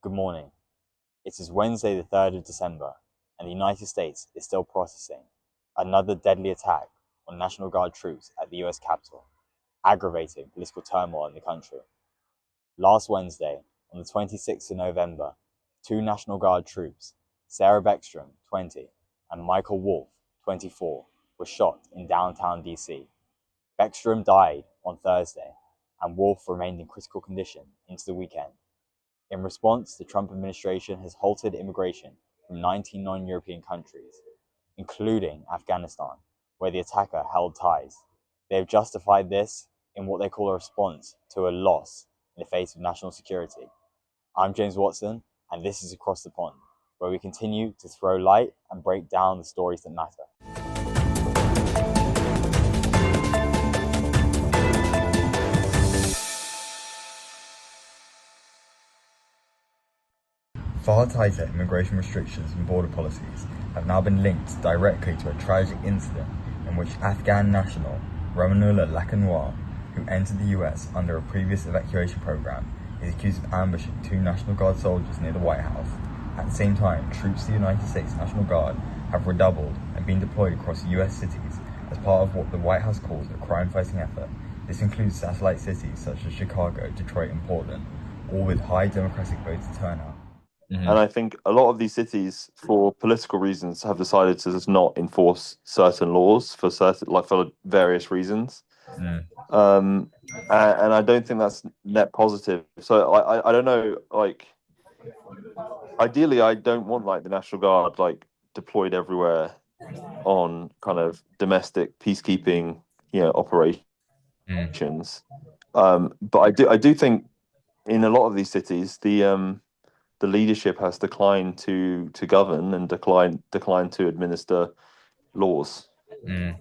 Good morning. It is Wednesday, the 3rd of December, and the United States is still processing another deadly attack on National Guard troops at the US Capitol, aggravating political turmoil in the country. Last Wednesday, on the 26th of November, two National Guard troops, Sarah Beckstrom, 20, and Michael Wolf, 24, were shot in downtown D.C. Beckstrom died on Thursday, and Wolf remained in critical condition into the weekend. In response, the Trump administration has halted immigration from 19 non-European countries, including Afghanistan, where the attacker held ties. They have justified this in what they call a response to a loss in the face of national security. I'm James Watson, and this is Across the Pond, where we continue to throw light and break down the stories that matter. Far tighter immigration restrictions and border policies have now been linked directly to a tragic incident in which Afghan national Ramanullah Lakanwar, who entered the US under a previous evacuation program, is accused of ambushing two National Guard soldiers near the White House. At the same time, troops of the United States National Guard have redoubled and been deployed across US cities as part of what the White House calls a crime-fighting effort. This includes satellite cities such as Chicago, Detroit, and Portland, all with high Democratic voter turnout. And I think a lot of these cities, for political reasons, have decided to just not enforce certain laws for various reasons. And I don't think that's net positive. So I don't know. Like, ideally, I don't want the National Guard deployed everywhere on kind of domestic peacekeeping, operations. But I do think in a lot of these cities, the leadership has declined to govern and declined to administer laws.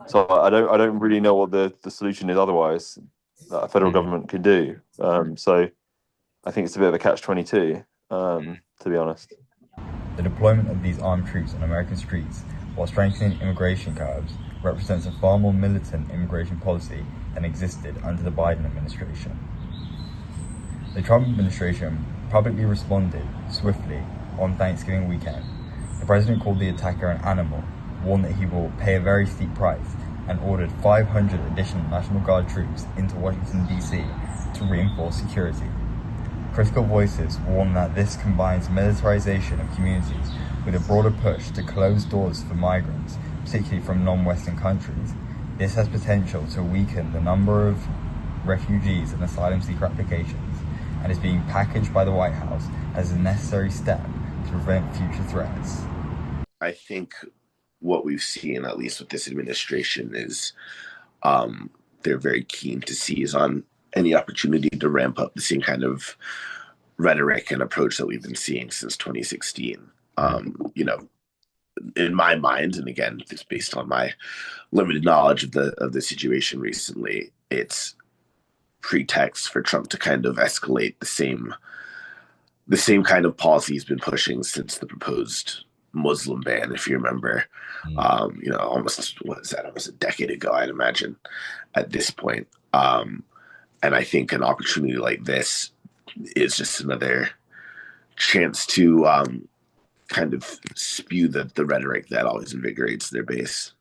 So I don't really know what the solution is otherwise that a federal government could do. So I think it's a bit of a catch-22, to be honest. The deployment of these armed troops on American streets while strengthening immigration curbs represents a far more militant immigration policy than existed under the Biden administration. The Trump administration publicly responded swiftly on Thanksgiving weekend. The president called the attacker an animal, warned that he will pay a very steep price, and ordered 500 additional National Guard troops into Washington D.C. to reinforce security. Critical voices warn that this combines militarization of communities with a broader push to close doors for migrants, particularly from non-Western countries. This has potential to weaken the number of refugees and asylum seeker applications, and is being packaged by the White House as a necessary step to prevent future threats. I think what we've seen, at least with this administration, is they're very keen to seize on any opportunity to ramp up the same kind of rhetoric and approach that we've been seeing since 2016. In my mind, and again, it's based on my limited knowledge of the situation recently, it's pretext for Trump to kind of escalate the same kind of policy he's been pushing since the proposed Muslim ban, if you remember. Almost a decade ago, I'd imagine, at this point. And I think an opportunity like this is just another chance to kind of spew the rhetoric that always invigorates their base.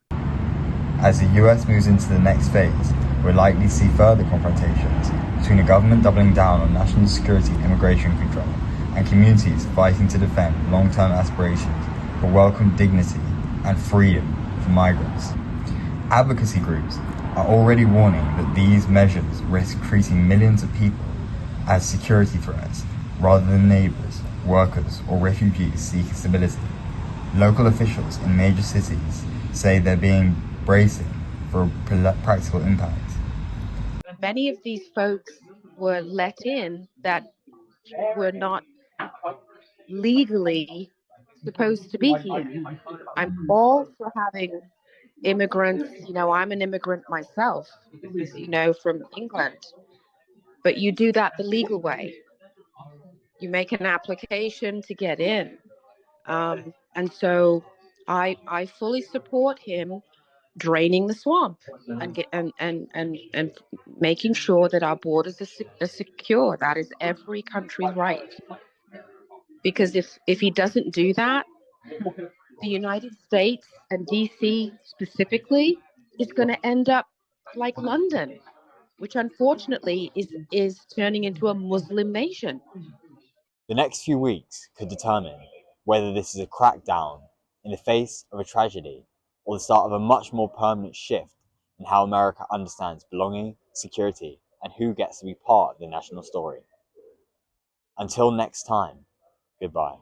As the US moves into the next phase, we're likely to see further confrontations between a government doubling down on national security immigration control and communities fighting to defend long-term aspirations for welcome dignity and freedom for migrants. Advocacy groups are already warning that these measures risk treating millions of people as security threats rather than neighbors, workers, or refugees seeking stability. Local officials in major cities say they're being bracing for practical impact. Many of these folks were let in that were not legally supposed to be here. I'm all for having immigrants. I'm an immigrant myself, from England. But you do that the legal way. You make an application to get in. And so I fully support him draining the swamp and making sure that our borders are secure. That is every country's right. Because if he doesn't do that, the United States and DC specifically is going to end up like London, which unfortunately is turning into a Muslim nation. The next few weeks could determine whether this is a crackdown in the face of a tragedy or the start of a much more permanent shift in how America understands belonging, security, and who gets to be part of the national story. Until next time, goodbye.